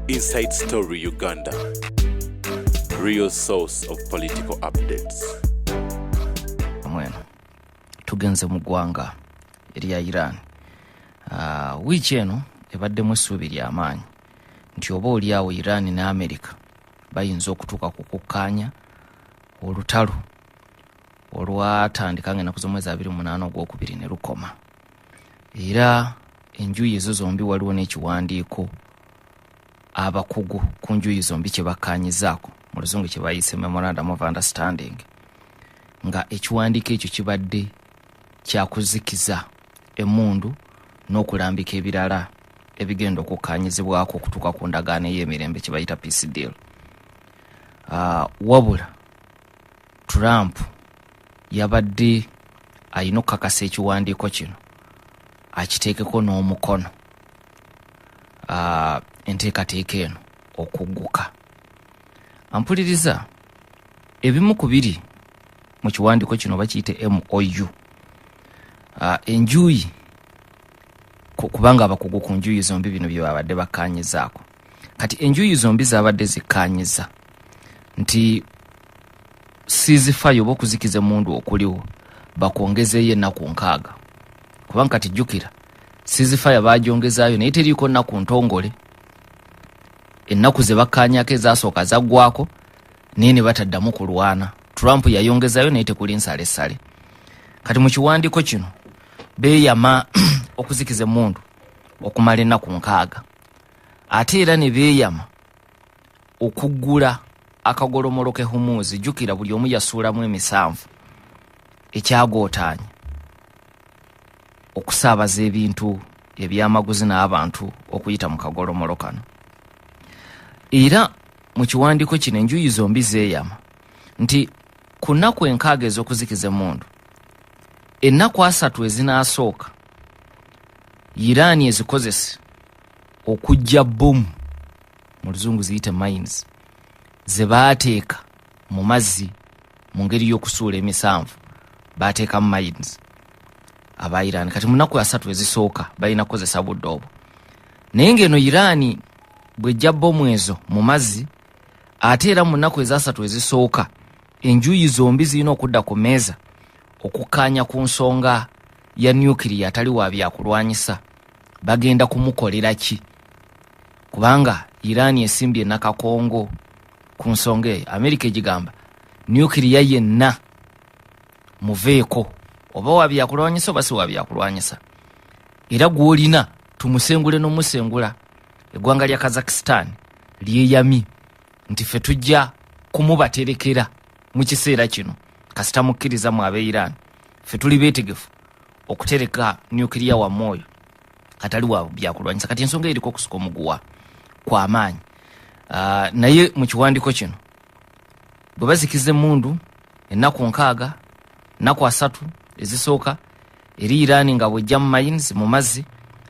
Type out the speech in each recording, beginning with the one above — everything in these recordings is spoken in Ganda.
Inside Story Uganda, real source of political updates. Mweno tugenze mu ggwanga erya Iran. Wiiki eno ebaddemu essuubi ly'amaanyi nti oba oliawo Iran ne America bayinza okutuuka ku kukkaanya olutalo olwatandika ng'ennaku z'omwezi 28 ogwokubiri ne lukoma. Era enjuyi ezo zombi waliwo n'ekiwandiiko abakugu ku njuyi zombi kye bakkaanyizaako mu luzungu kye bayise Memorandum of Understanding, nga ekiwandiiko ekyo kibadde kyakuzikiza emmundu n'okulambika ebirala ebigenda okukkaanyizibwako okutuuka ku ndagaano ey'emirembe kye bayita peace deal. Wabula Trump yabadde ayina okukakasa ekiwandiiko kino akiteekeko n'omukono enteekateeka eno okugguka. Ampuliriza ebimu ku biri mu kiwandiiko kino bakiyite MOU. Enjuyi kubanga abakugu ku njuyi zombi bino bye babadde bakkaanyizaako. Kati enjuyi zombi zabadde zikkaanyiza nti ceasefire oba okuzikiza emmundu okuliwo bakwongezeeyo ennaku 6. Kubanga kati jjukira ceasefire bagyongezaayo naye teriiko nnaku ntongole. Ennaku ze bakkaanyaako ezasooka zaggwako naye ne bataddamu kulwana. Trump yayongezaayo naye tekuli nsalessale. Kati mu kiwandiiko kino beeyama okuzikiza emmundu okumala ennaku 6, ate era ne beeyama okuggula akagolomolo ke Hormuz. Jjukira buli omu yasuulamu emisanvu ekyagootaanya okusaabaza ebintu ebyamaguzi n'abantu okuyita mu kagolomolo kano. Era mu kiwandiiko kino enjuyi zombi zeeyama nti ku nnaku 6 ez'okuzikiza emmundu, ennaku 3 ezinaasooka Iran ezikozese okujja bomu mu luzungu ziyite mines ze baateeka mu mazzi mu ngeri y'okusuula emisanvu, baateeka mu mines aba Iran. Kati mu nnaku 3 ezisooka balina kukozesa budde obwo. Naye ng'eno Iran bw'ejja bomu ezo mu mazzi, ate era mu nnaku 3 ezisooka enjuyi zombi zirina okudda ku meeza okukkaanya ku nsonga ya nuclear atali wa byakulwanyisa bagenda kumukolera ki. Kubanga Iran esimbye nakakongo ku nsonga eyo. America egigamba nuclear yenna muveeko, oba wa byakulwanyisa oba si wa byakulwanyisa. Era gw'olina tumusengule n'omusengula. Eggwanga lya Kazakhstan lyeyami nti ffe tujja kumubaterekera mu kiseera kino kasita mukkiriza mu abe Iran. Ffe tuli beetegefu okutereka nuclear wa moyo atali wa byakulwanyisa. Kati ensonga eriko okusuka omuguwa kwa maanyi. Naye mu kiwandiiko kino bwe bazikiza emmundu ennaku 6, ennaku 3 ezisooka eri Iran nga bw'ejja mu mines mu mazzi,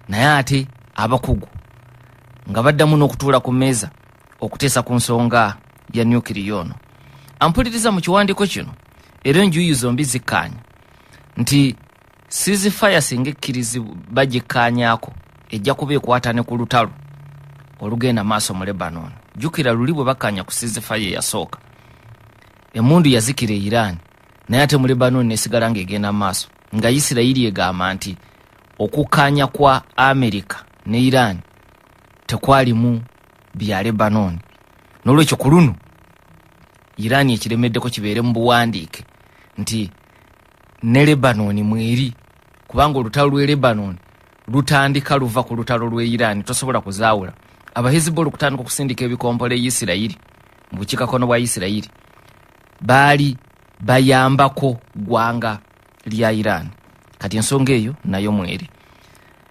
naye ate abakugu nga baddamu n'okutuula ku mmeeza okuteesa ku nsonga ya nuclear ono. Ampuliriza mu kiwandiiko kino era enjuyi zombi zikkaanya nti ceasefire singa ekkirizibwa bagikkaanyaako ejja kuba ekwata ne ku lutalo olugenda maaso mu Lebanon. Jjukira luli bwe bakkaanya ku ceasefire eyasooka, emmundu yazikira Iran naye ate mu Lebanon nesigala ng'egenda maaso, nga Isirayiri egamba nti okukkaanya kwa America ne Iran tekwalimu bya Lebanon. N'olwekyo ku luno Iran ekiremeddeko kibeere mu buwandiike nti ne Lebanon mweri, kubanga olutalo lw'e Lebanon lutandika luva ku lutalo lw'e Iran. Tosobola kuzaawula. Abahezbollah okutandika okusindika ebikompolo Isirayiri mu bukiikakkono bwa Isirayiri baali bayambako ggwanga lya Iran. Kati ensonga eyo nayo mweri.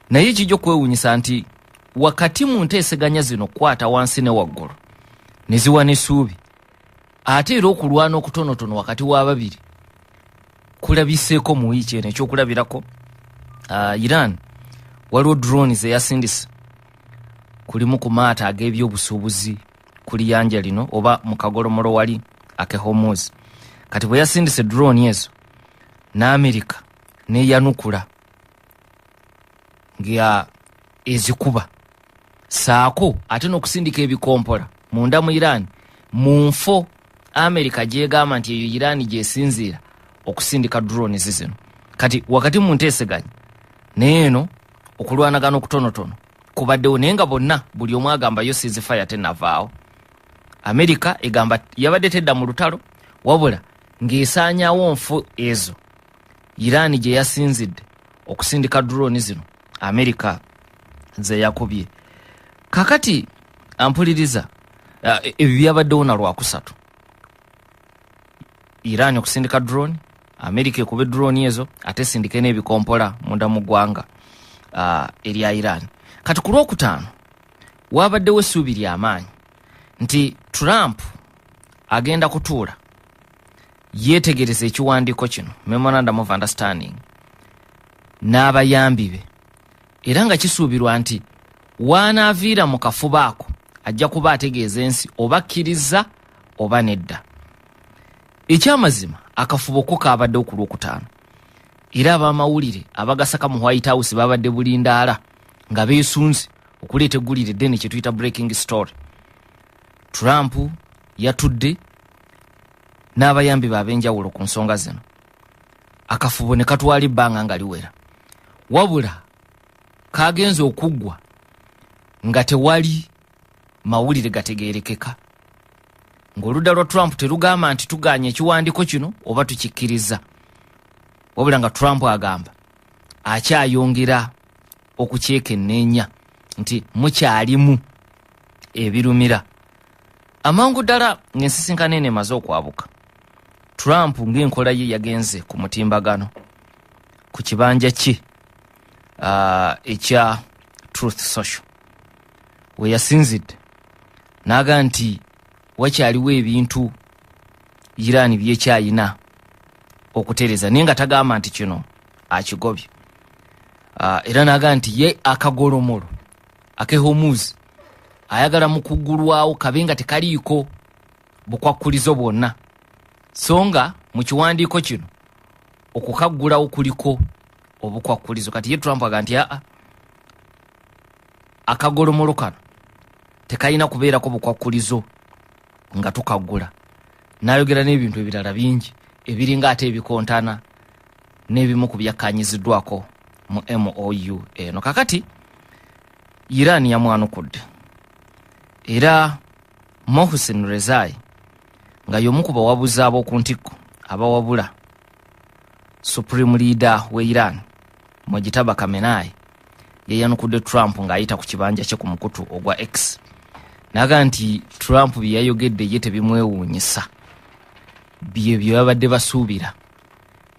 Naye ekijja okwewuunyisa nti wakati mu nteeseganya zino kukwata wansi ne waggulu ne ziwa n'essuubi, ate era okulwana okutonotono wakati w'ababiri kulabiseeko mu wiiki eno. Ekyokulabirako, Iran waliwo drones eyasindise kulimu ku maato ag'ebyobusuubuzi ku liyanja lino oba mu kagolomolo wali ake Hormuz. Kati bwe yasindise drone ezo n'Amerika neyanukula nga ezikuba saako ate n'okusindika ebikompola munda mu Iran mu nfo America gyegamba nti eyo Iran gyesinziira okusindika drones zino. Kati wakati mu nteeseganya neeno okulwanagana okutonotono kubaddewo naye nga bonna buli omu agamba yo ceasefire tennavaawo. America egamba yabadde tedda mu lutalo wabula ng'esaanyaawo nfo ezo Iran gye yasinzidde okusindika drone zino America ze yakubye. Kakati ampuliriza ebyo byabaddewo na lwakusatu. Iran okusindika drone, America ekube drone ezo ate sindike n'ebikompola munda mu ggwanga erya Iran. Kati ku lwokutaano wabaddewo essuubi ly'amaanyi nti Trump agenda kutuula yeetegereza ekiwandiiko kino Memorandum of Understanding n'abayambi be, era nga kisuubirwa nti waanaaviira mu kafuba ako ajja kuba ategeeza ensi oba akkiriza oba nedda. Ekyamazima akafubo ko kaabaddewo ku lwokutaano, era ab'amawulire abagasaka mu White House babadde bulindaala nga beesunze okuleeta eggulire eddene kye tuyita breaking story. Trump yatudde n'abayambi b'ab'enjawulo ku nsonga zino. Akafubo ne katwala ebbanga nga liwera, wabula kagenze okuggwa nga tewali mawulire gategeerekeka, ng'oludda lwa Trump terugamba nti tuganya ekiwandiiko kino oba tukikkiriza, wabula nga Trump agamba akyayongera okukyekenneenya nti mukyalimu ebirumira. Amangu ddala ng'ensisinkano eno emaze okwabuka, Trump ng'enkola ye yagenze ku mutimbagano ku kibanja kye ekya Truth Social we yasinzidde n'aga nti wakyaliwo ebintu Iran byekyayina okutereeza naye nga tagamba nti kino akigobye. Era n'aga nti ye akagolomolo ak'Hormuz ayagala mu kuggulwawo kabe nga tekaliiko bukwakkulizo bwonna, so nga mu kiwandiiko kino okukaggulawo kuliko obukwakkulizo. Kati ye Trump aga nti akagolomolo kano tekalina kubeerako bukwakkulizo nga tukaggula. N'ayogera n'ebintu ebirala bingi ebiringa ate ebikontana n'ebimu ku byakkaanyiziddwako mu MOU eno. Kakati Iran yamwanukudde, era Mohsen Rezai nga y'omu ku bawabuzi ab'oku ntikko abawabula Supreme Leader we Iran Mojtaba Khamenei yayanukudde Trump ng'ayita ku kibanja kye ku mukutu ogwa X, naga nti Trump bye yayogedde ye tebimwewuunyisa, bye babadde basuubira,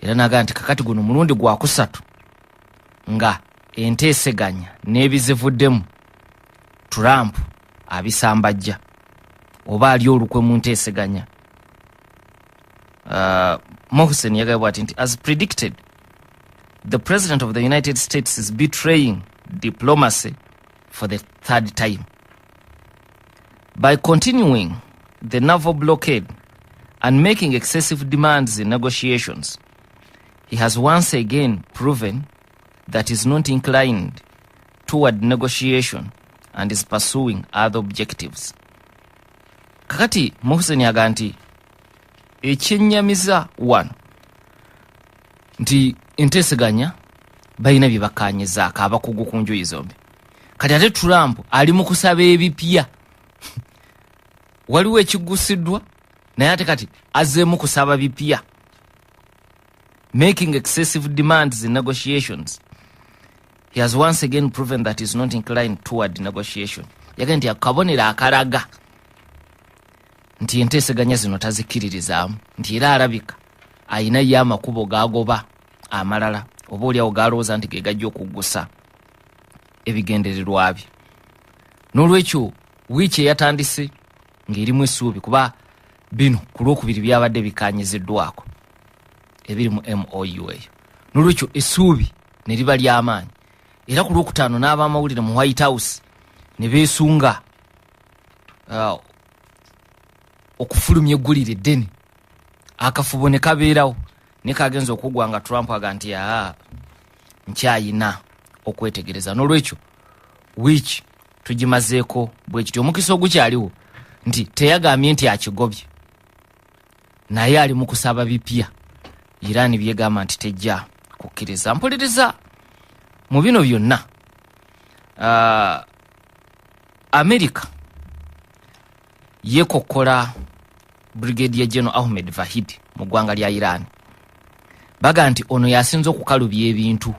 era naga nti kakati guno mulundi gwa kusatu nga enteeseganya n'ebizivuddemu Trump abisambajja oba ali olukwe mu nteeseganya. Mohsen yagambye ati nti as predicted, the President of the United States is betraying diplomacy for the third time. By continuing the naval blockade and making excessive demands in negotiations, he has once again proven that he is not inclined toward negotiation and is pursuing other objectives. Kakati Mohsen yaga nti ekyennyamiza wano nti enteeseganya balina bye bakkaanyizaako abakugu ku njuyi zombi. Kati ate Trump ali mu kusaba ebipya. Waliwo ekiggusiddwa naye ate kati azzeemu kusaba bipya. Making excessive demands in negotiations. He has once again proven that he is not inclined toward negotiation. Yagamba nti akabonero akalaga nti enteeseganya zino tazikkiririzaamu, nti era alabika ayina ye amakubo g'agoba amalala oba oliawo g'alowooza nti ge gajja okuggusa ebigendererwa bye. N'olwekyo wiiki eyatandise ng'erimu essuubi, kuba bino ku lwokubiri byabadde bikkaanyiziddwako ebiri mu MOU eyo. N'olwekyo essuubi ne liba ly'amaanyi, era ku lwokutaano n'ab'amawulire mu White House ne beesunga okufulumya eggulire eddene. Akafubo ne kabeerawo ne kagenza okuggwa nga Trump aga nti nkyayina okwetegereza. N'olwekyo wiiki tugimazeeko bwe kityo. Omukisa ogukyaliwo nti teyagambye nti akigobye, naye ali mu kusaba bipya. Iran byegamba nti tejja kukkiriza. Mpuliriza mu bino byonna America yekokola Brigadier General Ahmed Vahidi mu ggwanga lya Iran. Baga nti ono yasinze okukalubya ebintu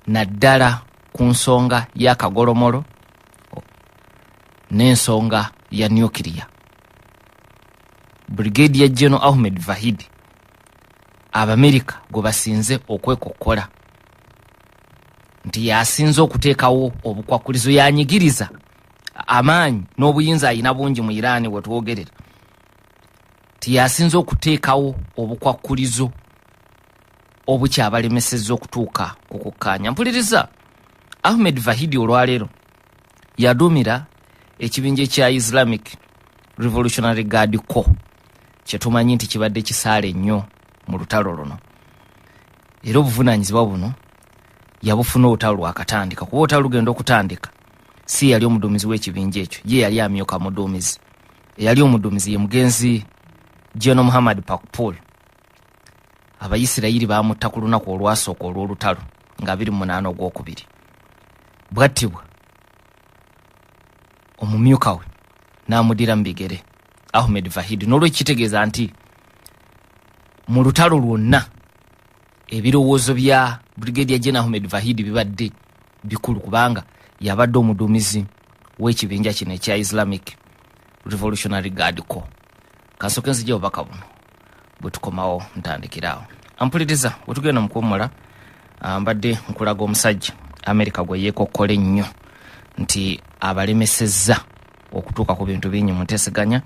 naddala ku nsonga ya kagolomolo n'ensonga ya nuclear. Brigadier General Ahmed Vahidi Abamerika gwe basinze okwekokola nti yasinze okuteekawo obukwakulizo, yanyigiriza amaanyi n'obuyinza ayina bungi mu Iran wetwogerera, ti yasinze okuteekawo obukwakulizo obukyabalemesezza okutuuka ku kukkaanya. Mpuliriza, Ahmed Vahidi olwaleero yaduumira ekibinja ekya Islamic Revolutionary Guard Corps kyetumanyi nti kibadde kisaale nnyo mu lutalo luno, era obuvunaanyizibwa buno yabufuna olutalo lwakatandika. Kuba olutalo lugenda okutandika, si yali omuduumizi w'ekibinja ekyo, ye yali amyuka muduumizi. Eyali omuduumizi ye mugenzi General Muhammad Pakpul. Abayisirayiri baamutta ku lunaku olwasooka olw'olutalo nga 28 Ogwokubiri. Bwattibwa omumyuka we n'amudira mu bigere Ahmed Vahidi, n'olwekitegeeza nti mu lutalo lwonna ebirowoozo bya Brigadier General Ahmed Vahidi bibadde bikulu, kubanga yabadde omuduumizi w'ekibinja kino ekya Islamic Revolutionary Guard Corps. Kasooke nzija obubaka buno bwe tukomawo ntandikiraawo. Ampuliriza bwe tugenda mu kuwummula, mbadde nkulaga omusajja America gwe yeekokkole nnyo nti abalemesezza okutuuka ku bintu bingi mu nteeseganya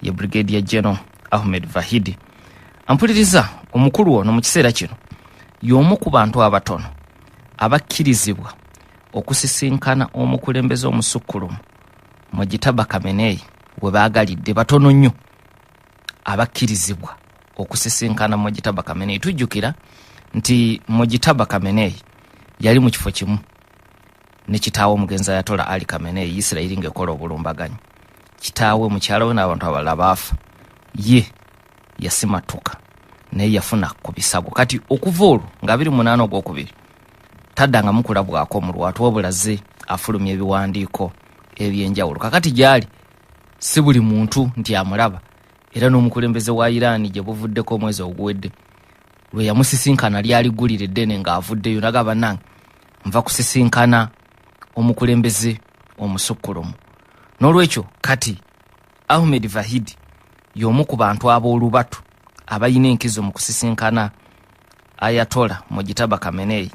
ye Brigadier General Ahmed Vahidi. Ampuliriza, omukulu ono mu kiseera kino y'omu ku bantu abatono abakkirizibwa okusisinkana omukulembeze omusukkulumu Mojtaba Khamenei we baagalidde. Batono nnyo abakkirizibwa okusisinkana Mojtaba Khamenei. Tujjukira nti Mojtaba Khamenei yali mu kifo kimu ne kitaawe omugenzi Ayatollah Ali Khamenei, Isirayiri ng'ekola obulumbaganyi. Kitaawe mukyala we n'abantu abalala baafa, ye yasimatuka naye yafuna ku bisago. Kati okuva olwo nga 28 Ogwokubiri taddanga mukulabwako mu lwatu, wabulaze afulumya ebiwandiiko ebyenjawulo. Kakati gyali si buli muntu nti amulaba, era n'omukulembeze wa Iran gye buvuddeko omwezi oguwedde lwe yamusisinkana lyali ggulire eddene ng'avuddeyo nagaba nange nva kusisinkana omukulembeze omusukkulumu. N'olwekyo kati Ahmed Vahidi y'omu ku bantu ab'olubatu abayina enkizo mu kusisinkana Ayatollah Mojtaba Khamenei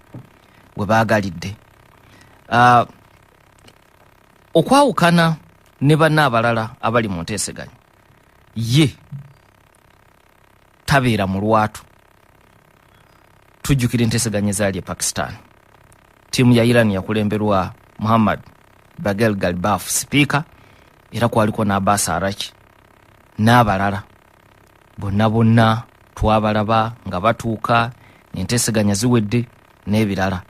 we baagalidde. Okwawukana ne banna abalala abali mu nteeseganya, ye tabeera mu lwatu. Tujjukira enteeseganya ezaali e Pakistan. Ttiimu ya Iran yakulemberwa Muhammad Baghel Ghalibaf, sipiika, era kwaliko n'Abbas Araghchi n'abalala. Bonna twabalaba nga batuuka, enteeseganya ziwedde n'ebirala.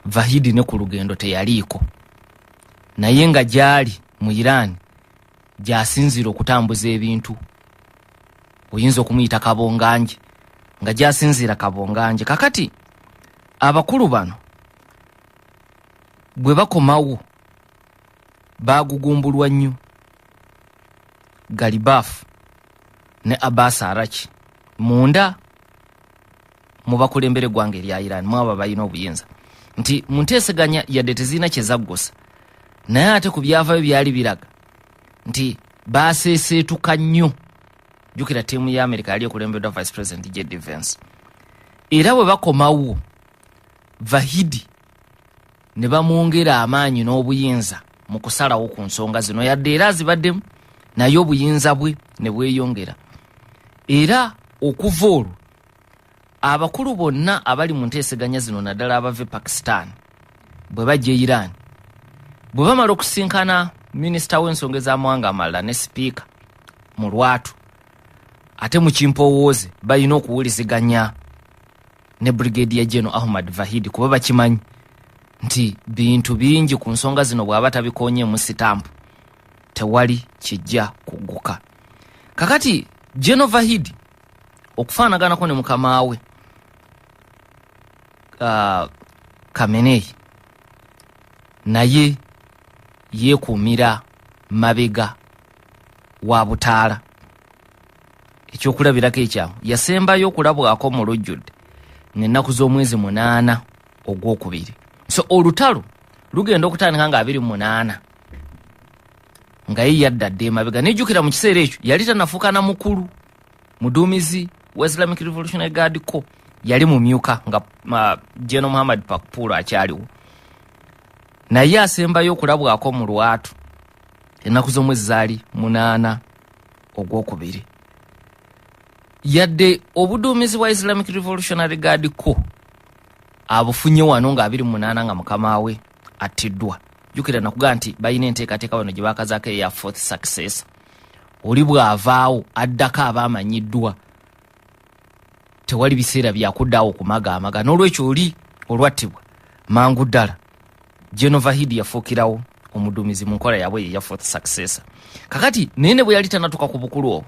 Vahidi ne ku lugendo teyaliiko, naye nga gyali mu Iran gy'asinziira okutambuza ebintu. Oyinza okumuyita kabonganje, nga gy'asinziira kabonganje. Kakati abakulu bano bwe bakomawo baagugumbulwa nnyo. Ghalibaf ne Abbas Araghchi munda mu bakulembere eggwanga erya Iran mwaba balina obuyinza nti mu nteeseganya yadde tezirina kye zaggosa, naye ate ku byavaayo byali biraga nti baaseeseetuka nnyo. Jjukira ttiimu ya America yali ekulembeddwa Vice President J.D. Vance. Era bwe bakomawo Vahidi ne bamwongera amaanyi n'obuyinza mu kusalawo ku nsonga zino, yadde era azibaddemu, naye obuyinza bwe ne bweyongera. Era okuva olwo abakulu bonna abali mu nteeseganya zino naddala abava e Pakistan bwe bajja e Iran, bwe bamala okusinkana minisita w'ensonga ez'amawanga amalala ne sipiika mu lwatu, ate mu kimpowooze balina okuwuliziganya ne Brigadier General Ahmed Vahidi, kuba bakimanyi nti bintu bingi ku nsonga zino bw'aba tabikonye mu sitampu tewali kijja kugguka. Kakati General Vahidi okufaanaganako ne mukama we Khamenei naye yeekuumira mabega wa butaala. Ekyokulabirako ekyamu yasembayo okulabwako mu lujjudde n'ennaku z'omwezi 8 ogwokubiri. So olutalo lugenda okutandika nga 28 nga ye yadda dde mabega. Nejjukira mu kiseera ekyo yali tanafuuka na mukulu muduumizi wa Islamic Revolutionary Guard Corps, yali mumyuka nga General Muhammad Pakpulu akyaliwo, naye asembayo okulabwako mu lwatu ennaku z'omwezi zaali 8 ogwokubiri. Yadde obuduumizi bwa Islamic Revolutionary Guard Corps abufunye wano nga 28 nga mukama we attiddwa. Jukira nakuga nti bayina enteekateeka wano gye baakazaako eya fourth successor. Oli bw'avaawo addako abaamanyiddwa, tewali biseera byakuddaawo kumagaamaga. N'olwekyo oli olwattibwa mangu ddala General Vahidi yafuukirawo omuduumizi mu nkola yaabwe eya fourth successor. Kakati nene bwe yali tanatuuka ku bukulu obwo,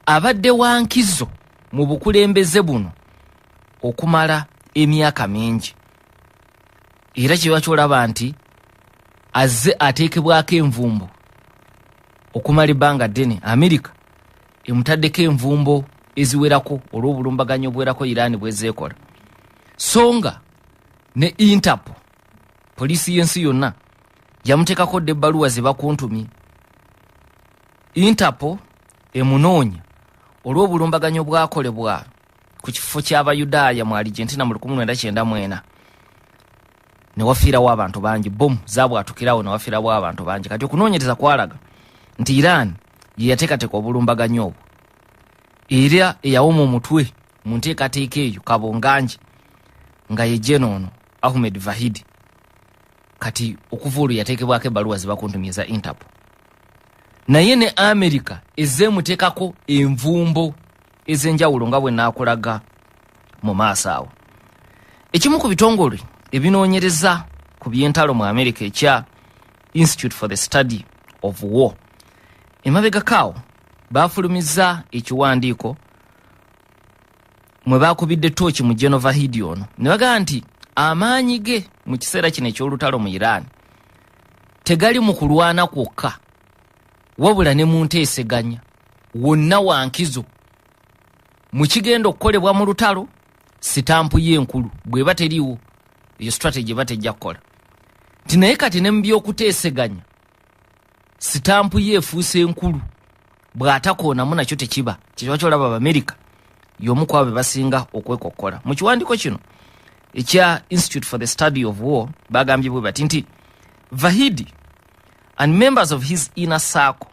abadde wa nkizo mu bukulembeze buno okumala emyaka mingi, era kiba kyolaba nti azze ateekebwako envumbo okumala ebbanga ddene. Amerika emutaddeko envumbo eziwerako olw'obulumbaganyo obwerako Iran bwezeekola, so nga ne Interpol, poliisi y'ensi yonna, yamuteekako dde ebbaluwa ze bakuntumye. Interpol emunoonya olw'obulumbaganyo bwakolebwa ku kifo ky'Abayudaaya mu Argentina mu 1994. Ne wafiirawo abantu bangi, bomu zaabwatukirawo ne wafiirawo abantu bangi. Kati okunoonyereza kwalaga nti Iran ye yateekateeka obulumbaganyo obwo, era eyawoma omutwe mu nteekateeka eyo kabonganji nga ye General Ahmed Vahidi. Kati okuva olwo yateekebwako ebbaluwa ze bakuntumye za Interpol. Naye ne Amerika ezzeemuteekako envumbo ez'enjawulo nga bwe naakulaga mu maaso awo. Ekimu ku bitongole ebinoonyereza ku by'entalo mu Amerika ekya Institute for the Study of War, emabega kaawo baafulumizza ekiwandiiko mwe baakubidde tooki mu General Vahidi ono, ne bagamba nti amaanyi ge mu kiseera kino eky'olutalo mu Iran tegali mu kulwana kwokka, wabula ne mu nteeseganya. Wonna wankizo mu kigenda okukolebwa mu lutalo, sitampu y'enkulu bw'eba teriiwo, eyo strategy eba tejja kukola. Ti naye kati ne mu by'okuteeseganya sitampu yeefuuse enkulu, bw'atakoonamu nakyo tekiba. Kiba kyolaba Abamerika y'omu ku abo be basinga okwekokkola. Mu kiwandiiko kino ekya Institute for the Study of War bagambye bwe bati nti Vahidi and members of his inner circle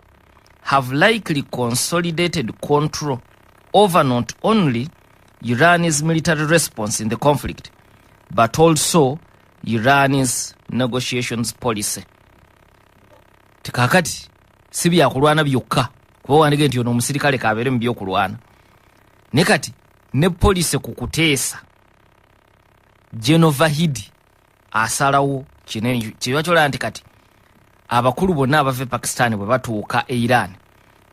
have likely consolidated control over not only Iran's military response in the conflict, but also Iran's negotiations policy. Tikakati si byakulwana byokka, kuba wandige nti ono omusirikale kabeere mu by'okulwana, ne kati ne police ku kuteesa. General Vahidi asalawo kinene kiba kyolaba nti kati abakulu bonna abava Pakistan bwe batuuka e Iran,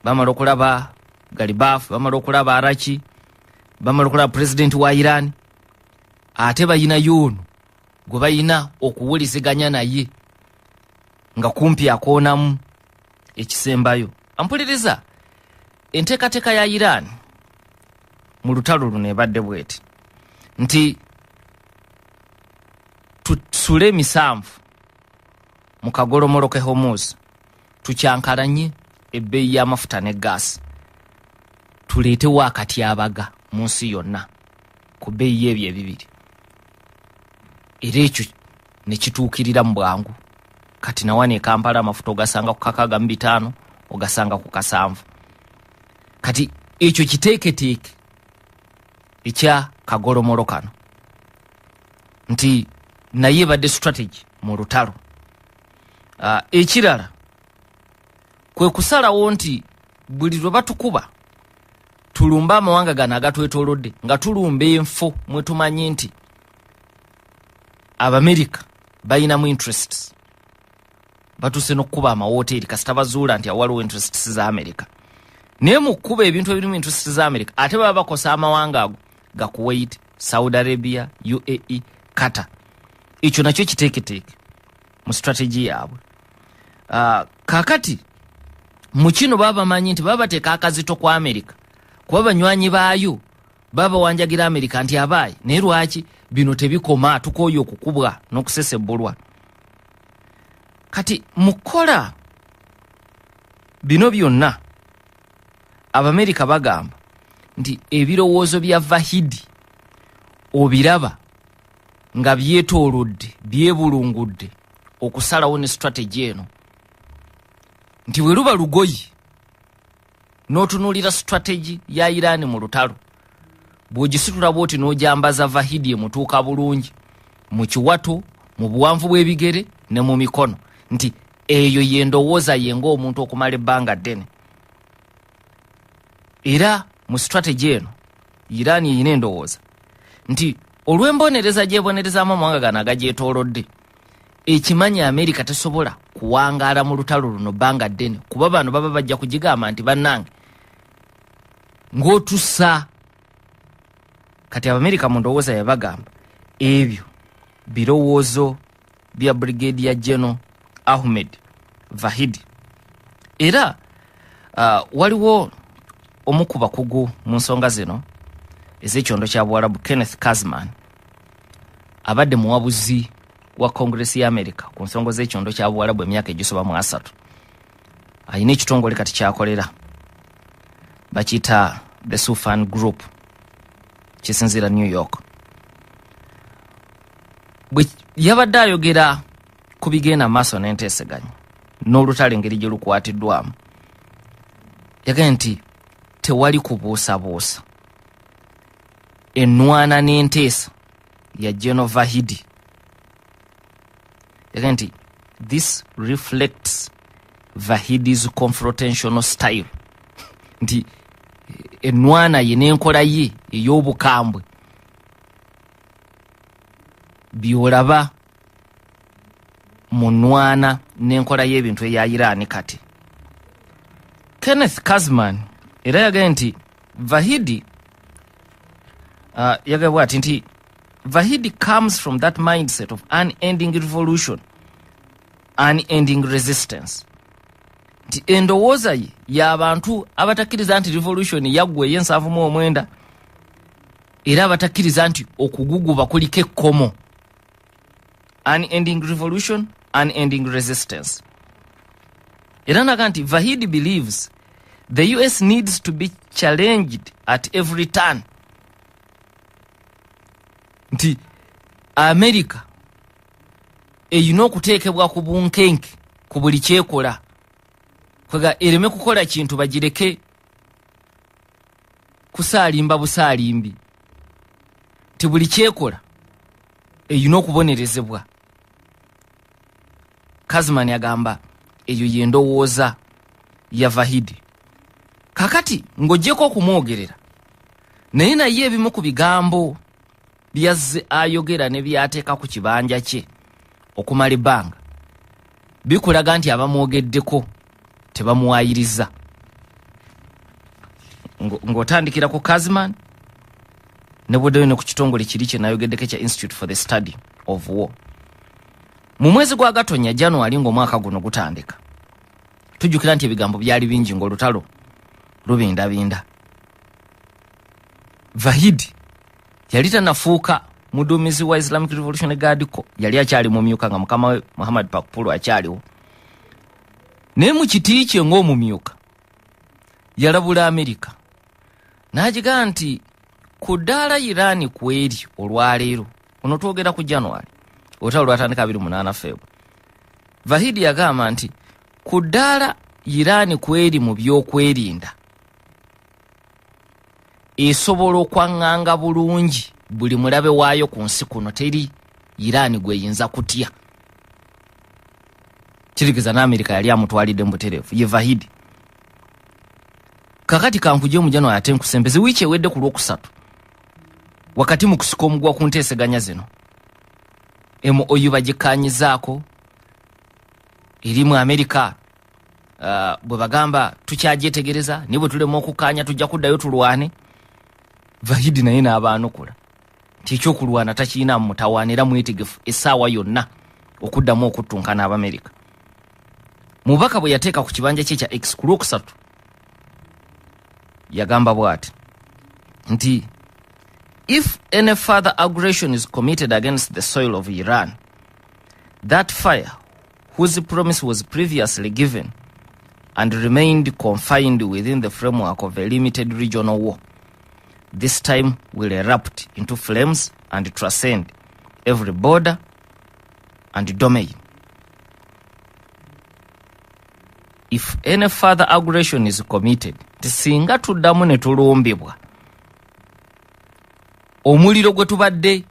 bamala okulaba Galibaf, bamala okulaba Arachi, bamala okulaba president wa Iran, ate bayina yono gwe bayina okuwuliziganya naye nga kumpi akoonamu ekisembayo. Ampuliriza, enteekateeka ya Iran mu lutalo luno ebadde bweti nti tusule emisanvu mu kagolomolo ke Hormuz, tukyankalanye ebbeeyi y'amafuta ne gaasi, tuleetewo akatyabaga mu nsi yonna ku bbeeyi y'ebyo ebibiri, era ekyo ne kituukirira mu bwangu. Kati nawane Kampala amafuta ogasanga ku 65, ogasanga ku 7. Kati ekyo kiteeketeeke ekya kagolomolo kano nti naye badde strategy mu lutalo. Ekirala kwe kusalawo nti buli lwe batukuba tulumba amawanga gano agatwetoolodde, nga tulumba enfo mwe tumanyi nti Abamerika bayina mu interests batuse n'okkuba amawoteri kasita bazuula nti awaliwo interests za America naye mu kkuba ebintu ebiri mu interests za America ate baba bakosa amawanga ago ga Kuwait, Saudi Arabia, UAE, Qatar. Ekyo nakyo kiteeketeeke mu strategy yaabwe. Kakati mu kino baba manyi nti baba bateeka akazito kwa America kuba banywanyi baayo baba wanjagira America nti abaayi naye lwaki bino tebikoma tukooyo okukubwa n'okusesebulwa. Kati mukola bino byonna Abamerika bagamba nti ebirowoozo bya Vahidi obiraba nga byetoolodde byebulungudde okusalawo ne strategy eno nti bwe luba lugoyi n'otunuulira strategy ya Iran mu lutalo bw'ogisitula bw'oti n'ojambaza Vahidi emutuuka bulungi mu kiwato mu buwanvu bw'ebigere ne mu mikono nti eyo yendowooza yenga omuntu okumala ebbanga ddene. Era mu strategy eno Iran yina endowooza nti olw'embonereza gyebonerezaamu amawanga gano agagyetoolodde ekimanyi America tesobola kuwangaala mu lutalo luno bbanga ddene kuba bano baba bajja kugigamba nti bannange ng'otussa. Kati Abamerika mu ndowooza yabagamba ebyo birowoozo bya Brigadier General Ahmed Vahidi. Era waliwo omukuba kugu mu nsonga zino ez'ekyondo kya Buwarabu Kenneth Kazman abadde muwabuzi wa Congress ya America ku nsonga z'ekyondo kya Buwarabu emyaka egisoba mu 3. Ayina ekitongole kati kyakolera bakiyita the Sufan Group kisinzira New York. Bwe yabadde ayogera ku bigenda maaso n'enteeseganya n'olutalo engeri gye lukwatiddwamu yagambye nti tewali kubuusabuusa. Ennwana n'enteesa ya General Vahidi yagambye nti this reflects Vahidi's confrontational style nti ennwana ye n'enkola ye ey'obukambwe byolaba mu nnwana n'enkola y'ebintu eya Iran. Kati Kenneth Kazman era yagambye nti Vahidi yagambye ati nti Vahidi comes from that mindset of unending revolution, unending resistance. Nti endowooza ye y'abantu abatakkiriza nti revolution yaggwa ey'ensavu era abatakkiriza nti okuguguba kuliko ekkomo. Unending revolution, unending resistance. Era naga nti Vahidi believes the US needs to be challenged at every turn. Nti America eyina okuteekebwa ku bunkenke ku buli kyekola kwega ereme kukola kintu bagireke kusaalimba busaalimbi ti buli kyekola eyina okubonerezebwa. Kazman agamba eyo yendowooza ya Vahidi. Kakati ng'oggyeko okumwogerera naye naye ebimu ku bigambo byazze ayogera ne byateeka ku kibanja kye okumala ebbanga bikulaga nti abamwogeddeko tebamuwaayiriza. Ng'otandikira ku Kazman ne buddeyo ne ku kitongole kiri kye nayogeddeko kya Institute for the Study of War. Mu mwezi gwa Gatonnya January ng'omwaka guno gutandika tujjukira nti ebigambo byali bingi ng'olutalo lubindabinda. Vahidi yali tanafuuka muduumizi wa Islamic Revolutionary Guard ko yali akyali mumyuka nga mukama we Muhammad Pakpulu akyaliwo. Naye mu kiti kye ng'omumyuka yalabula Amerika n'agigamba nti ku ddaala Iran kweri olwaleero ono twogera ku January olutalo lwatandika 28 February. Vahidi yagamba nti ku ddaala Iran kweri mu by'okwerinda esobola okwaŋŋanga bulungi buli mulabe waayo ku nsi kuno teri Iran gweyinza kutya. Kirigeza n'Amerika yali amutwalidde mbutereevu ye Vahidi. Kakati kankuje mu January ate nkusembeze wiiki ewedde ku Lwokusatu wakati mu kusika omugwa ku nteeseganya zino MOU bagikanyizaako eri mu America bwe bagamba tukyajetegereza nibo tulemu okukanya tujja kuddayo tulwane. Vahidi naye n'abaanukula nti ekyokulwana takiina mu mutawaanira mwetegefu essaawa yonna okuddamu okuttunkana Abamerika. Mubaka bwe yateeka ku kibanja kye kya X ku Lwokusatu yagamba bw'ati nti if any further aggression is committed against the soil of Iran, that fire, whose promise was previously given and remained confined within the framework of a limited regional war, this time will erupt into flames and transcend every border and domain. If any further aggression is committed, tisinga tuddamu ne tulumbibwa omuliro gwe tubadde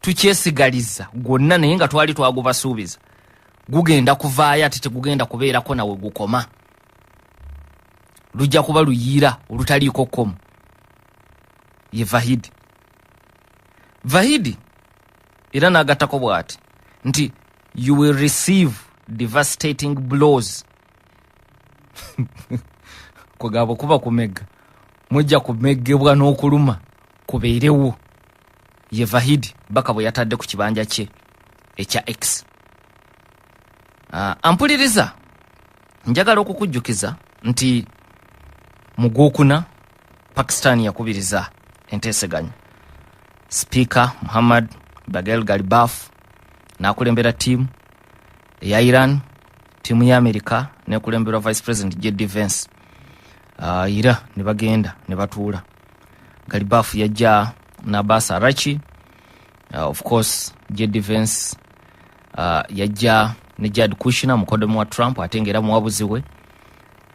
tukyesigaliza gwonna naye nga twali twagubasuubiza gugenda kuvaayo ate tegugenda kubeerako nawe gukoma, lujja kuba luyiira olutaliiko kkomo. Ye Vahidi. Vahidi era n'agattako bw'ati nti you will receive devastating blows. Kwegaba kuba kumegga mujja kumeggebwa n'okuluma kubeerewo. Ye Vahidi baka bwe yatadde ku kibanja kye ekya X. Ampuliriza njagala okukujjukiza nti mu Gwokuna Pakistan yakubiriza enteeseganyo. Speaker Muhammad Bagher Ghalibaf n'akulembera ttiimu eya Iran, ttiimu ya America n'ekulemberwa Vice President JD Vance. Era ne bagenda ne batuula. Ghalibaf yajja n'Abbas Arachi, of course JD Vance yajja ne Jared Kushner mukodomu wa Trump ate ng'era muwabuzi we.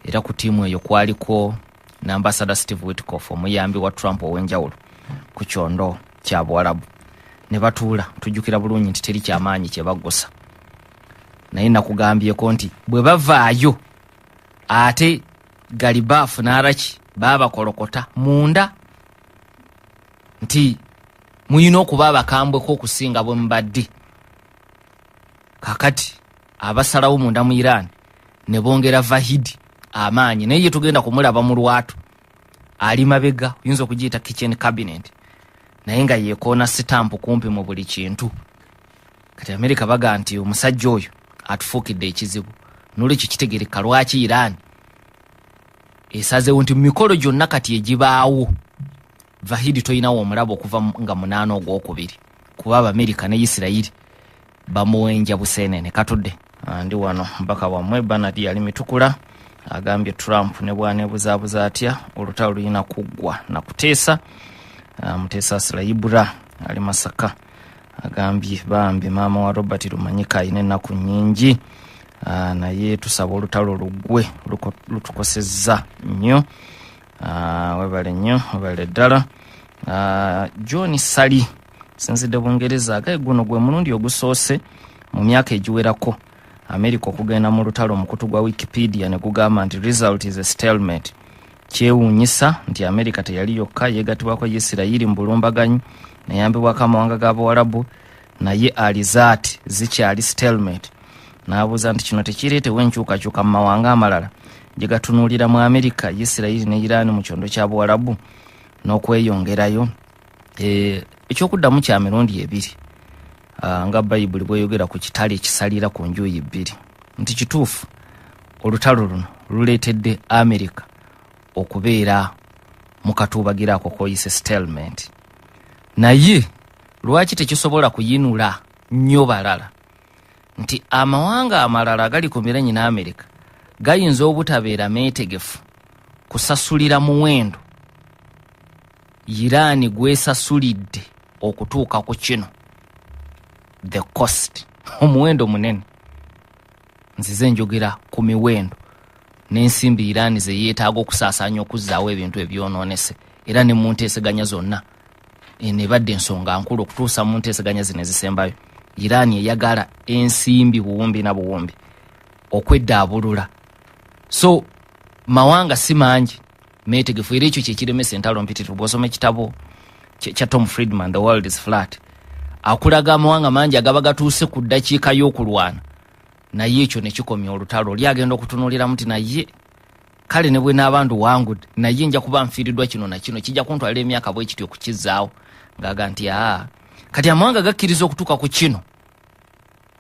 Era ku ttiimu eyo kwaliko n'Ambassador Steve Witkoff omuyambi wa Trump ow'enjawulo ku kyondo kya Buwarabu. Ne batuula tujjukira bulungi nti teri kyamaanyi kye baggosa. Naye nakugambyeko nti bwe bavaayo ate Ghalibaf n'Arachi baabakolokota munda nti muyina okuba abakambweko okusinga bwe mbadde. Kakati abasalawo munda mu Iran ne bongera Vahidi amaanyi naye tugenda kumulaba mu lwatu ali mabega oyinza okugiyita kitchen cabinet naye nga yekoona sitampu kumpi mu buli kintu. Kati America baga nti omusajja oyo atufuukidde ekizibu n'olwekyo kitegereka lwaki Iran esazeewo nti mu mikolo gyonna kati egibaawo Vahidi toyinawo omulabo okuva nga 8 Ogwokubiri kuba Abamerika ne Isirayiri bamuwenja buseenene. Katudde ndi wano mpaka wamwe Bernard yali mitukula agambye Trump ne bwaneebuzaabuza atya olutalo luyina kuggwa na kuteesa. Muteesa Slayibura ali Masaka agambye bambi maama wa Robert Lumanyika ayina ennaku nnyingi naye tusaba olutalo luggwe lutukosezza nnyo. Webale nnyo webale ddala. John Sali sinzidde Bungereza agaye guno gwe mulundi ogusoose mu myaka egiwerako America okugenda mu lutalo mukutu gwa Wikipedia ne gugamba nti result is a stalemate. Kyewuunyisa nti America teyali yokka yeegatibwako Isirayiri mu bulumbaganyi neyambibwako amawanga g'Abawarabu naye alizaati zikyali stalemate. N'abuuza nti kino tekireetewo enkyukakyuka mu mawanga amalala gye gatunuulira mu America, Isirayiri ne Iran mu kyondo ky'Abawarabu n'okweyongerayo. Ekyokuddamu kya mirundi ebiri nga Bayibuli bweyogera ku kitali ekisalira ku njuyi bbiri nti kituufu olutalo luno luleetedde America okubeera mu katuubagiraako koyise stalemate. Naye lwaki tekisobola kuyinula nnyo balala nti amawanga amalala agali ku mirannyi n'America gayinza obutabeera meetegefu kusasulira muwendo Iran gwesasulidde okutuuka ku kino, the cost omuwendo munene. Nzize njogera ku miwendo n'ensimbi Iran ze yeetaaga okusaasaanya okuzzaawo ebintu ebyonoonese era ne mu nteeseganya zonna ne badde ensonga nkulu okutuusa mu nteeseganya zino ezisembayo. Iran eyagala ensimbi buwumbi na buwumbi okweddaabulula. So mawanga si mangi meetegefu era ekyo kyekiremesa entalo mpitirivu. Bw'osoma ekitabo kya Tom Friedman, The World is Flat, akulaga amawanga mangi agaba gatuuse ku ddakiika y'okulwana naye ekyo ne kikomya olutalo lyagenda okutunuulira muti naye kale ne bwe n'abantu wangudde naye nja kuba nfiiriddwa kino na kino kijja kuntwalira emyaka bwe kityo okukizaawo ng'aga nti kati amawanga gakkiriza okutuuka ku kino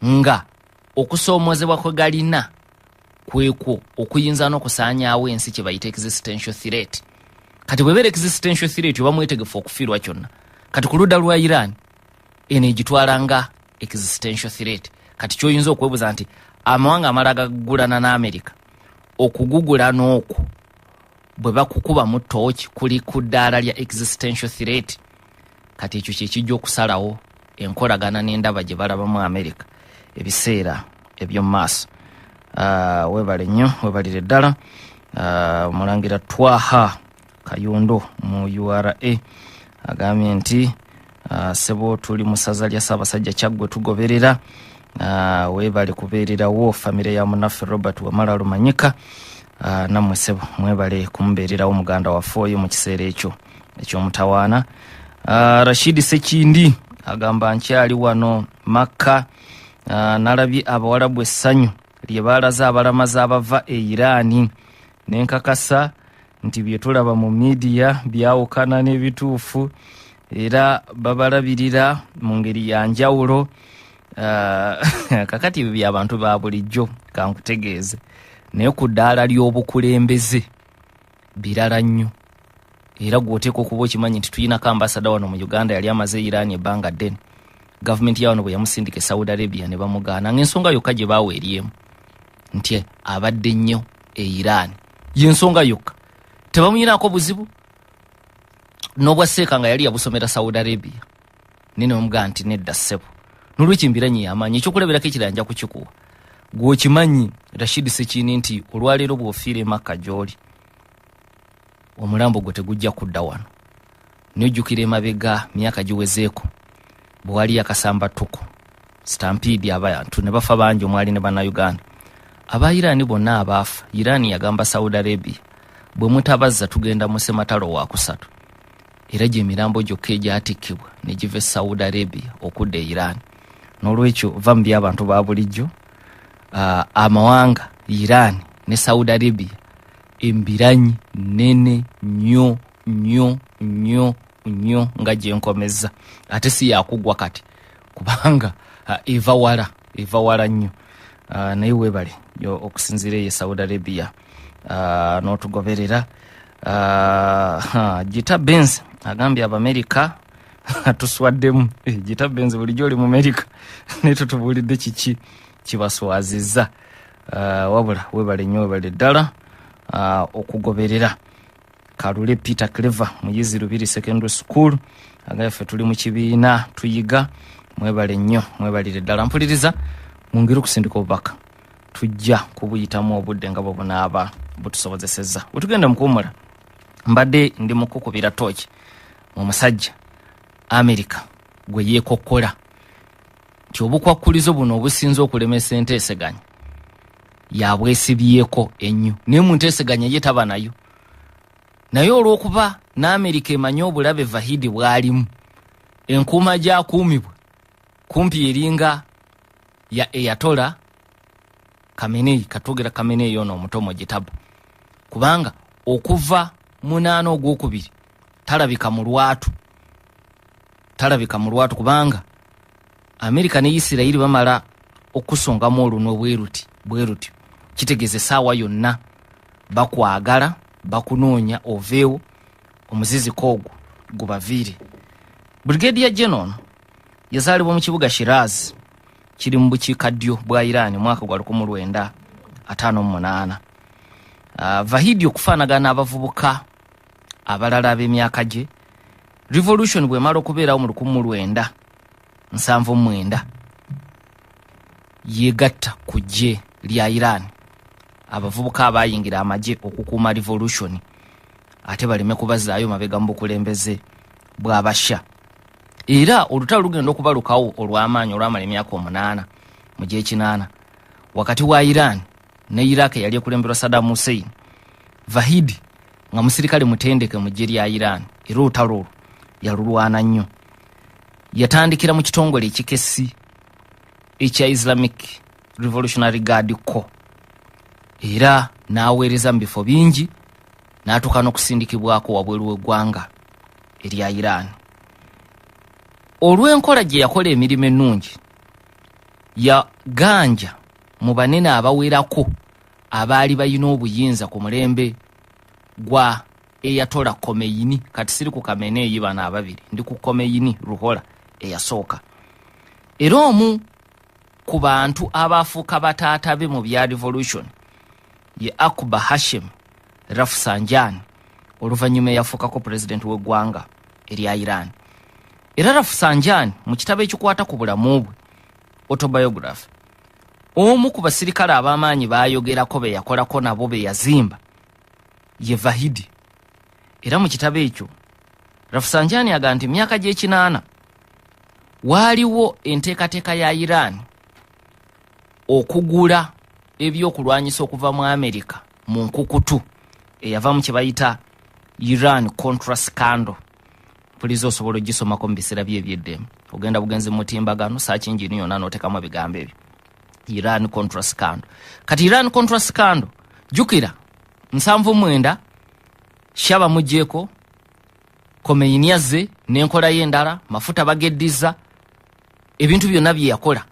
nga okusoomoozebwa kwe galina kwekwo okuyinza n'okusaanyaawo ensi kye bayita existential threat. Kati bwebeera existential threat oba mwetegefu okufiirwa kyonna. Kati ku ludda lwa Iran eno egitwala nga existential threat. Kati ky'oyinza okwebuuza nti amawanga amala gagulana n'Amerika okugugula n'okwo bwe bakukuba mu ttooki kuli ku ddaala lya existential threat. Kati ekyo kye kijja okusalawo enkolagana n'endaba gye balabamu Amerika ebiseera eby'omu maaso. Webale nnyo webalire ddala. Mulangira Twaha Kayundo mu URA agambye nti sebo tuli mu ssaza lya Ssaabasajja Kyaggwe tugoberera. Webale kubeererawo famire ya munaffe Robert Wamala Lumanyika. Nammwe sebo mwebale kumubeererawo muganda waffe oyo mu kiseera ekyo eky'omutawaana. Rashidi Sekindi agamba nkyali wano Makka. Nalabye Abawarabu essanyu lye baalaze abalamazi abava e Irani nenkakasa nti bye tulaba mu media byawukana n'ebituufu era babalabirira mu ngeri ya njawulo. Kakati bye abantu ba bulijjo kankutegeeze naye ku ddaala ly'obukulembeze birala nnyo era gw'oteeka okuba okimanyi nti tuyinako ambasada wano mu Uganda yali amaze Irani ebbanga ddene. Gavumenti ya wano bwe yamusindika Saudi Arabia ne bamugaana ng'ensonga yokka gye baaweeryemu nti abadde nnyo e Iran y'ensonga yokka tebamuyinaako buzibu n'obwa Seeka nga yali yabusomera Saudi Arabia nene omugaa nti nedda ssebo n'olwekyo embiranye y'amaanyi eky'okulaberako ekirala nja kukikuwa gw'okimanyi Rashid Sekini nti olwaleero bw'ofiira e Makka gy'oli omulambo gwe tegujja kudda wano. N'ojjukira emabega myaka giwezeeko bwe wali akasamba tuko stampede abantu ne bafa bangi omwali ne Bannayuganda. Aba Irani bonna abaafa Irani yagamba Saudi Arabia bwe mutabazza tugenda mu sematalo wa kusatu era gye emirambo gyokka egyatikkibwa ne giva Saudi Arabia okudda Irani. N'olwekyo va mu by'abantu ba bulijjo amawanga Irani ne Saudi Arabia embiranyi nene nnyo nnyo nnyo nnyo nga gye nkomeza ate si yakugwa kati kubanga eva wala nnyo. Naye webale okusinziira ye Saudi Arabia n'otugoberera. Gita Benz agambye Abamerika tuswaddemu. Gita Benz bulijjo oli mu Amerika naye tutubuulidde kiki kibaswazizza. Wabula webale nnyo webale ddala okugoberera. Kalule Peter Clever muyizi Lubiri Secondary School agambye ffe tuli mu kibiina tuyiga. Mwebale nnyo mwebalire ddala. Mpuliriza mungire okusindika obubaka tujja kubuyitamu obudde nga bunaaba butusobozesezza. Wetugenda mukuwumula mbadde ndi mu kukubira tooki mu musajja Amerika gwe yeekokkola nti obukwakkulizo buno obusinza okulemesa enteeseganya yabwesibyeko ennyo naye mu nteeseganya ye taba nayo. Naye olw'okuba n'Amerika emanyi obulabe Vahidi bwalimu enkuuma gy'akuumibwa kumpi eringa ya Ayatollah Khamenei katogera Khamenei ono omutomo gitaba kubanga okuva 8 ogwokubiri talabika mu lwatu kubanga Amerika ne Isiraeli bamala okusongamu oluno bweruti kitegeeze saawa yonna bakwagala bakunoonya oveewo omuzizi koogwo gubaviire. Brigadier General yazaalibwa mu kibuga Shiraz kiri mu bukiikaddyo bwa Iran mwaka gwa 1958. Vahidi okufaanagana abavubuka abalala ab'emyaka gye revolution bwe mala okubeerawo mu 1979 yeegatta ku ggye lya Iran abavubuka abayingira amagye okukuuma revolution ate baleme kubazaayo mabega mu bukulembeze bw'abasha. Era olutalo lugenda okubalukawo olw'amaanyi olwamala emyaka 8 mu gy'ekinaana wakati wa Iran ne Iraq yali ekulemberwa Saddam Hussein. Vahidi nga musirikale mutendeke mu ggye lya Iran era olutalo olwo yalulwana nnyo. yatandikira mu kitongole ekikesi ekya Islamic Revolutionary Guard Corps era n'aweereza mu bifo bingi n'atuuka n'okusindikibwako wabweru w'eggwanga erya Iran. Olw'enkola gye yakola emirimu ennungi yaganja mu banene abawerako abaali balina obuyinza ku mulembe gwa Ayatollah Khomeini, kati siri ku Khamenei bano ababiri, ndi ku Khomeini Ruhola eyasooka. Era omu ku bantu abafuuka bataata be mu bya revolution ye Akbar Hashim Rafsanjani, oluvannyuma yafuukako president w'eggwanga erya Iran. Era Rafsanjani mu kitabo ekikwata ku bulamu bwe autobiography, omu ku basirikale ab'amaanyi baayogerako be yakolako nabo be yazimba ye Vahidi. Era mu kitabo ekyo Rafsanjani aga nti myaka gy'ekinaana waaliwo enteekateeka ya Iran okugula ebyokulwanyisa okuva mu Amerika mu nkukutu eyava mu kye bayita Iran Contra Scandal. Pulizo osobola ogisomako mu biseera bye eby'eddembe, ogenda bugenzi mu mutimbagano saaki engini yonna n'oteekamu ebigambo ebyo. Iran Contra Scandal. Kati Iran Contra Scandal jukira 79 shaba mujeko Khomeini yazze n'enkola y'endala, mafuta bageddiza, ebintu byonna bye yakola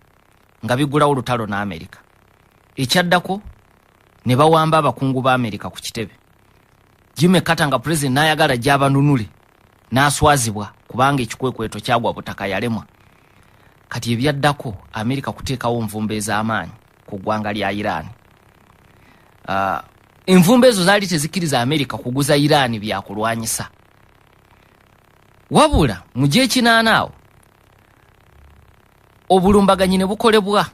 nga bigulawo olutalo na Amerika. Ekyaddako ne bawamba abakungu ba Amerika ku kitebe. Jimmy Carter nga president n'ayagala gy'abanunule n'aswazibwa kubanga ekikwekweto kyagwa butaka yalemwa. Kati ebyaddako Amerika kuteekawo nvumbe ez'amaanyi ku ggwanga lya Iran. Envumbe ezo zaali tezikiriza Amerika kuguza Iran byakulwanyisa. Wabula mu gy'ekinaana awo obulumbaganyi ne bukolebwa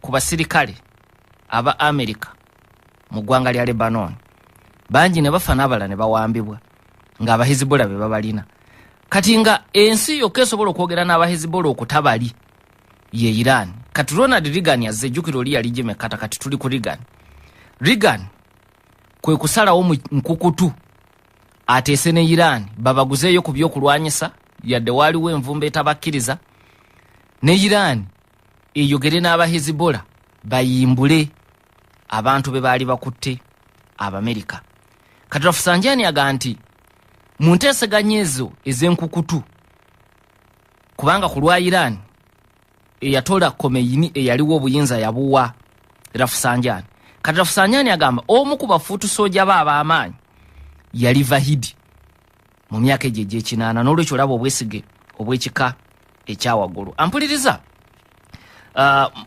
ku basirikale aba Amerika mu ggwanga lya Lebanon. Bangi ne bafa n'abala ne bawambibwa ng'aba Hezbollah be babalina. Kati nga ensi yokka esobola okwogera n'aba Hezbollah okutabali ye Iran. Kati Ronald Reagan yazze, jjukira oli yali Jimmy Carter, kati tuli ku Reagan. Reagan kwe kusalawo nkukutu ateese ne Iran babaguzeeyo ku byokulwanyisa yadde waaliwo envumbe etabakkiriza, ne Iran eyogere n'aba Hezbollah bayimbule abantu be baali bakutte Abamerika. Kati Rafsanjani aga nti mu nteeseganya ezo ez'enkukutu, kubanga ku lwa Iran Ayatollah Khomeini eyaliwo obuyinza yabuwa Rafsanjani. Kati Rafsanjani agamba omu ku bafuutu soja b'ab'amaanyi yali Vahidi mu myaka egyo egy'ekinaana, n'olwekyo olaba obwesige obw'ekika ekyawaggulu. Ampuliriza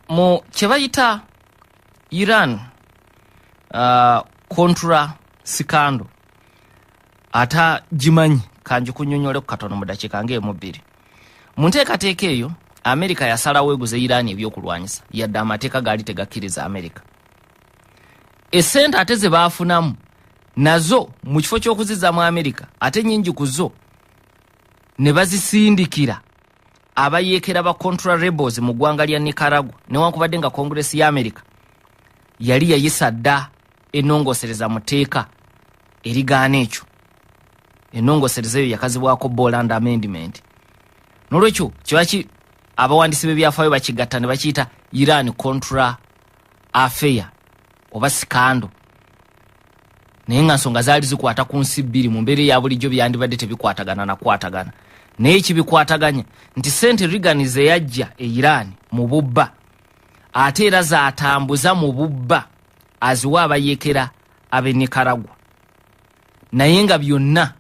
mu kye bayita Iran Contra Scandal ata gimanyi kanji kunnyonnyole ku katono mu dakiika ng'emu bbiri. Mu nteekateeka eyo Amerika yasalawo eguze Iran ebyokulwanyisa yadde amateeka gaali tegakkiriza Amerika. Essente ate ze baafunamu nazo mu kifo ky'okuzizza mu Amerika ate nnyingi ku zo ne bazisindikira abayeekera ba Contra Rebels mu ggwanga lya Nicaragua, newankubadde nga Kongresi ya Amerika yali yayisa dda ennongosereza muteeka erigaana ekyo. Ennongosereza eyo yakazibwako Boland Amendment. N'olwekyo kibaki abawandiisi b'ebyafaayo bakigatta ne bakiyita Iran Contra Affair oba Scandal. Naye nga nsonga zaali zikwata ku nsi bbiri, mu mbeera ya bulijjo byandibadde tebikwatagana na kwatagana. Naye kibikwataganya nti St. Reagan ze yajja e Iran mu bubba, ate era zaatambuza mu bubba aziwa abayeekera ab'e Nicaragua, naye nga byonna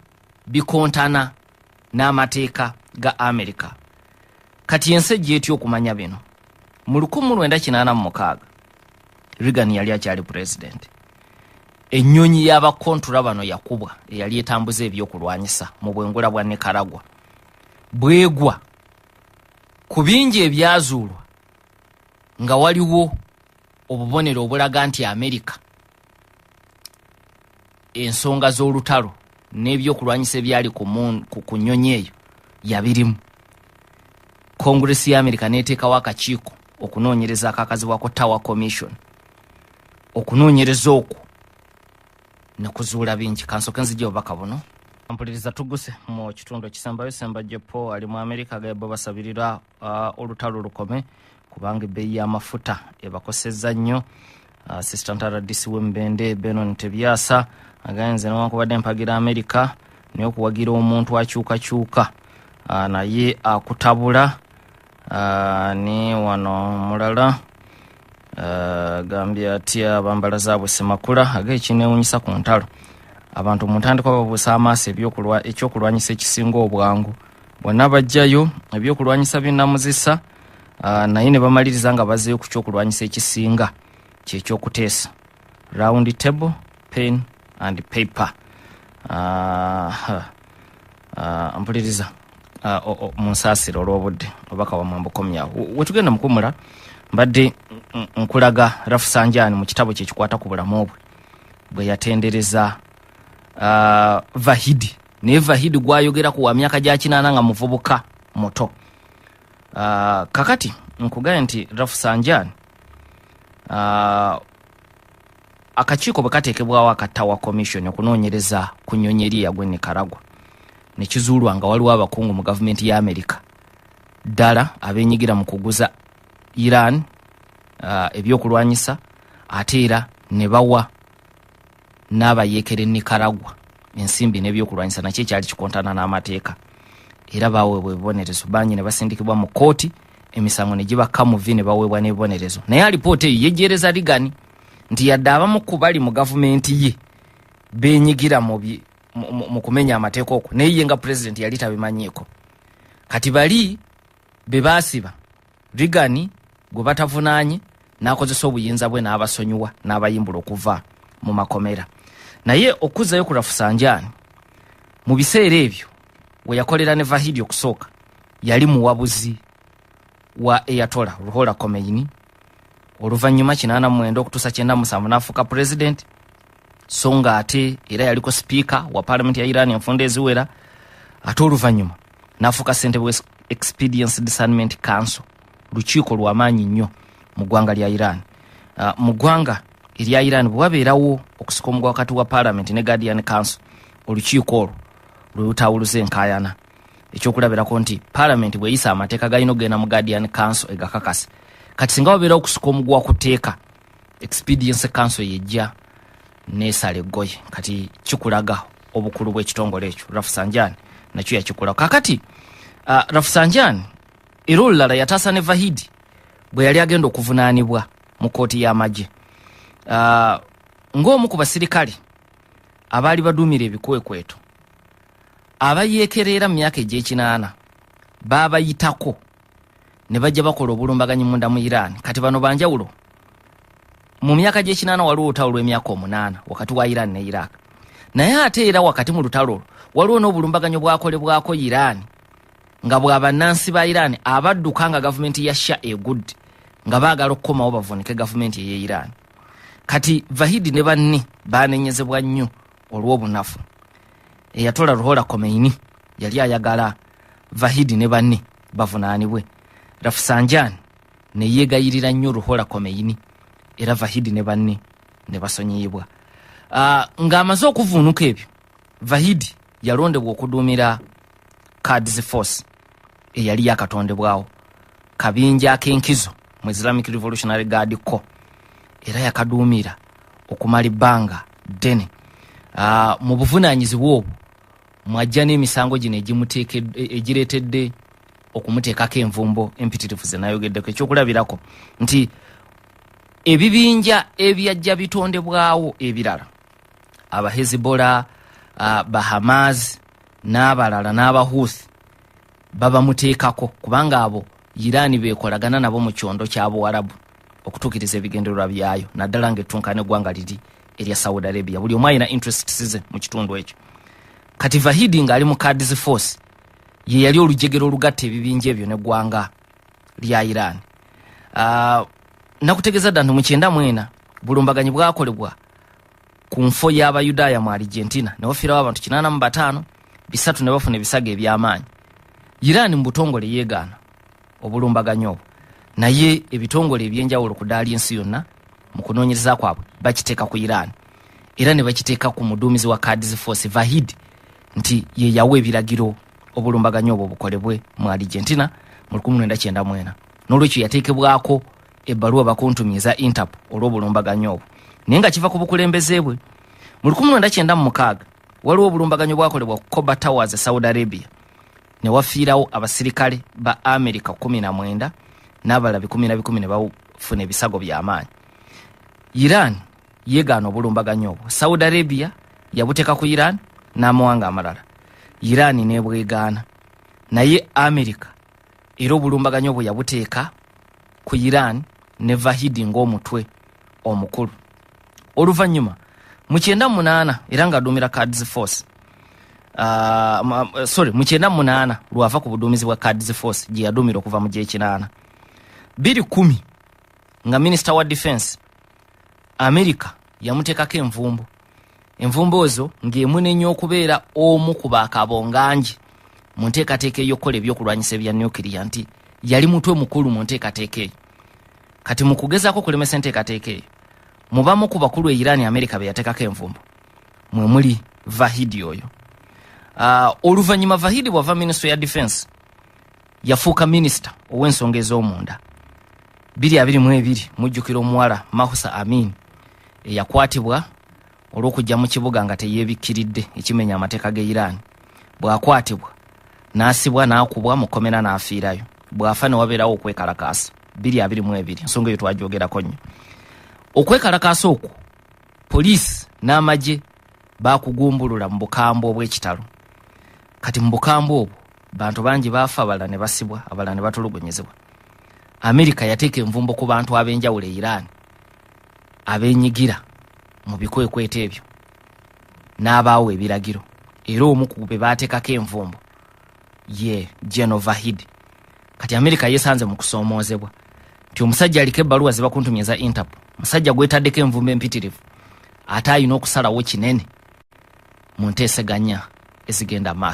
bikontana n'amateeka ga Amerika. Kati ensi ejjeetya okumanya bino. Mu 1986 Reagan yali akyali president. Ennyonyi y'abakontura bano yakubwa eyali etambuza ebyokulwanyisa mu bwengula bwa Nicaragua. Bwegwa ku bingi ebyazuulwa nga waliwo obubonero obulaga nti Amerika ensonga z'olutalo n'ebyokulwanyisa ebyali ku nnyonyi eyo yabirimu. Kongresi ya Amerika n'eteekawo akakiiko okunoonyereza akakazibwako Tower Commission, okunoonyereza okwo ne kuzuula bingi. Kansooke nzijja obubaka buno Ampuliriza tuguse mu kitundu ekisembayo Sembajje Paul ali mu America gabo basabirira olutalo lukome kubanga ebbeeyi y'amafuta ebakosezza nnyo. Assistant RDC w'Embende Benon Tebyasa agenze n'okuwadde empagira America naye okuwagira omuntu akyukakyuka naye akutabula ni wano mulala gambia atya abambala zaabwe semakula ag'ekinewunyisa ku ntalo abantu mu ntandikwa babuusa amaaso ekyokulwanyisa ekisinga obwangu bonna bajjayo ebyokulwanyisa binnamuzisa naye ne bamaliriza nga bazeeyo ku kyokulwanyisa ekisinga kyekyokuteesa round table pen and paper. Ampuliriza mu nsaasiro olw'obudde obubaka wa Mwambukomyawo wetugenda mukumula mbadde nkulaga Rafsanjani mu kitabo kye kikwata ku bulamu bwe yatendereza Vahidi naye Vahidi gwayogera ku wa myaka gya 8 nga muvubuka muto. Kakati nkugaye nti Rafsanjani akakiiko bwe kateekebwawo akattawa commission okunoonyereza ku nnyonyi yagwe Nicaragua ne kizuulwa nga waliwo abakungu mu gavumenti ya America ddala abeenyigira mu kuguza Iran ebyokulwanyisa ate era ne bawa n'abayeekere Nicaragua ensimbi n'ebyokulwanyisa nakyo ekyali kikontana n'amateeka era baweebwa ebibonerezo bangi ne basindikibwa mu kooti emisango ne gibakka mu vi ne baweebwa n'ebibonerezo naye alipoota eyo yejjeereza Ligani nti yadde abamu ku bali mu gavumenti ye beenyigira mu kumenya amateeka okwo naye ye nga president yali tabimanyiiko kati bali be baasiba Ligani gwe batavunaanye n'akozesa obuyinza bwe n'abasonyiwa n'abayimbula okuva mu makomera. Naye okuzayo ku Rafsanjani mu biseera ebyo we yakolera ne Vahidi okusooka yali muwabuzi wa Ayatollah Ruhollah Khomeini oluvannyuma 89 okutuusa 97 n'afuuka president so nga ate era yaliko speaker wa parliament ya Iran enfunda eziwera ate oluvannyuma n'afuuka ssentebe Expedience Discernment Council lukiiko lw'amaanyi nnyo mu ggwanga lya Iran. Mu ggwanga erya Iran bwe wabeerawo okusika omugwa wakati wa parliament ne Guardian Council olukiiko olwo lwe lutawuluza enkaayana ekyokulabirako nti parliament bweyisa amateeka galina okugenda mu Guardian Council egakakase kati singa wabeerawo okusika omugwa kuteeka Expedience Council yejja n'esala eggoye kati kikulaga obukulu bw'ekitongole ekyo Rafsanjani nakyo yakikola kakati. Rafsanjani era olulala yataasa ne Vahidi bwe yali agenda okuvunaanibwa mu kooti y'amagye ng'omu ku basirikale abaali baduumira ebikwekweto abayeekerera mu myaka egy'ekinaana baabayitako ne bajja bakola obulumbaganyi munda mu Iran. Kati bano banjawulo mu myaka gy'ekinaana waliwo olutalo lw'emyaka 8 wakati wa Iran ne Iraq naye ate era wakati mu lutalo waliwo n'obulumbaganyi bwakolebwako Iran nga bw'abannansi ba Iran abadduka nga gavumenti ya Shah egudde nga baagala okukomawo bavunike gavumenti ye Iran. Kati Vahidi ne banne baanenyezebwa nnyo olw'obunafu. Ayatollah Ruhollah Khomeini yali ayagala Vahidi ne banne bavunaanibwe. Rafsanjani ne yeegayirira nnyo Ruhollah Khomeini era Vahidi ne banne ne basonyiyibwa. Ng'amaze okuvuunuka ebyo Vahidi yalondebwa okuduumira Quds Force eyali yakatondebwawo kabinja ak'enkizo mu Islamic Revolutionary Guard Corps era yakaduumira okumala ebbanga ddene. Mu buvunaanyizibwa obwo mwajja n'emisango gino egireetedde okumuteekako envumbo empitirivu ze nayogeddeko ekyokulabirako nti ebibinja ebyajja bitondebwawo ebirala Hezbollah, Hamas n'abalala n'Abahuthi babamuteekako kubanga abo Iran beekolagana nabo mu kyondo ky'Abawarabu okutuukiriza ebigendererwa byayo naddala ng'ettunkana eggwanga liri erya Saudi Arabia. Buli omu alina interests ze mu kitundu ekyo. Kati Vahidi ng'ali mu Quds Force ye yali olujegero olugatta ebibinja ebyo n'eggwanga lya Iran. Nakutegeeza dda nti mu 94 bulumbaganyi bwakolebwa ku nfo y'Abayudaaya mu Argentina ne wafiirawo abantu 85 bisatu ne bafuna ebisago eby'amaanyi. Iran mu butongole yeegaana obulumbaganyi obwo naye ebitongole ebyenjawulo ku ddaali ensi yonna mu kunoonyereza kwabwe bakiteeka ku Iran era ne bakiteeka ku muduumizi wa Quds Force Vahidi nti ye yawe ebiragiro obulumbaganyo obwo bukolebwe mu Argentina mu 1994 n'olwekyo yateekebwako ebbaluwa bakuntumiza Interpol olw'obulumbaganyo obwo naye nga kiva ku bukulembeze bwe. Mu 1996 waliwo obulumbaganyo bwakolebwa ku Koba Towers Saudi Arabia ne wafiirawo abasirikale ba America 19 n'abalabi 10 ne bafuna ebisago by'amaanyi. Iran yegaana obulumbaganyo obwo. Saudi Arabia yabuteeka ku Iran n'amawanga amalala. Iran nebwegaana naye America era obulumbaganyo obwo yabuteeka ku Iran ne Vahidi ng'omutwe omukulu. Oluvannyuma mu 98 era nga aduumira Quds Force mu 98 lwava ku buduumizi bwa Quds Force gye yaduumira okuva mu G8 2010 nga Minister wa Defense America yamuteekako envumbo ezo ng'emunenya okubeera omu ku bakabonganji mu nteekateeka ey'okukola ebyokulwanyisa ebya nuclear nti yali mutwe mukulu mu nteekateeka eyo. Kati mu kugezaako kulemesa enteekateeka eyo mubamu ku bakulu e Iran America be yateekako envumbo mwe muli Vahidi oyo. Oluvannyuma Vahidi bwava Ministry ya Defense yafuuka Minister ow'ensonga ez'omunda 2022 mujjukira omuwala Mahsa Amin eyakwatibwa olw'okujja mu kibuga nga teyeebikkiridde ekimenya amateeka ge Iran. Bw'akwatibwa n'asibwa n'akubwa mu kkomera n'afiirayo. Bw'afa ne wabeerawo okwekalakaasa 2022 ensonga eyo twagyogerako nnyo. Okwekalakaasa okwo poliisi n'amagye baakugumbulula mu bukambwe obw'ekitalo. Kati mu bukambwe obwo bantu bangi baafa, abalala ne basibwa, abalala ne batulugunyizibwa. America yateeka envumbo ku bantu ab'enjawulo e Iran abeenyigira mu bikwekweto ebyo n'abaawo ebiragiro era omu ku be baateekako envumbo ye General Vahidi. Kati America yesanze mu kusoomoozebwa nti omusajja aliko ebbaluwa ze bakuntumyeza Interpol, musajja gwetaddeko envumbo empitirivu ate ayina okusalawo kinene mu nteeseganya ezigenda maaso.